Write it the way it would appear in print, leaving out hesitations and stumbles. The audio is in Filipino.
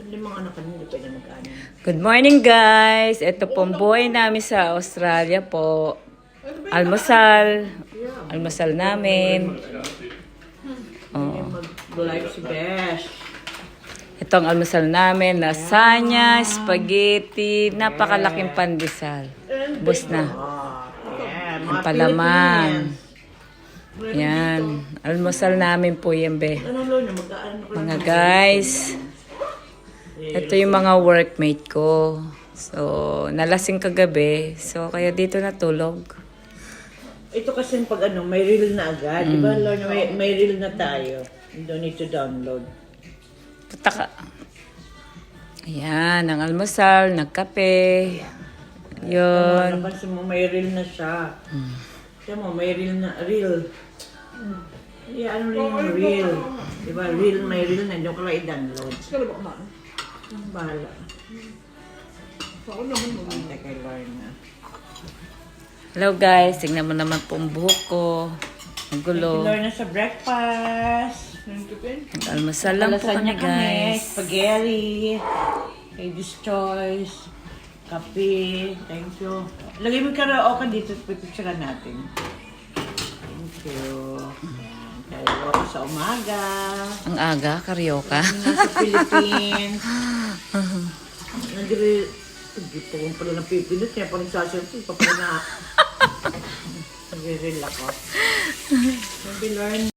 Limang anak ka hindi pwede mag-anin. Good morning guys! Ito pong buhay namin sa Australia po. Almusal. Almusal namin. Mag-live si Besh. Ito ang almusal namin. Lasagna, spaghetti, napakalaking pandesal. Bus na. Yeah, Ang palaman. Yan. Almusal namin po yan, be. Anong loan niya? Mag-aano ka Mga guys. Ito yung mga workmate ko. So, nalasing kagabi. So, kaya dito natulog. Ito kasi pag ano, may reel na agad. Di ba, Lord? May reel na tayo. You don't need to download. Punta ka. Ayan, ang almusal, nagkape. Yun. Napansin mo, may reel na siya. Siya mo, may reel na, reel. Yeah, ano rin yung reel? Di ba, reel, may reel na, doon ka lang i-download. Ang bahala. Ako naman mo. Hindi kay Lord na. Hello guys, tingnan mo naman po ang buhok ko. Ang gulo. Lord na sa breakfast. Almusal lang po kami guys. Spaghetti. Ladies' choice. Kape. Thank you. Lagay mo yung karaoke dito. Pipicturean natin. Thank you. Karaoke sa umaga. Ang aga, karyoka. Nasa Philippines. Nandiri. Dito kong pala ng pipinot. Kaya parang sasabi. Papala na. Nag-reel ako. Maybe learn.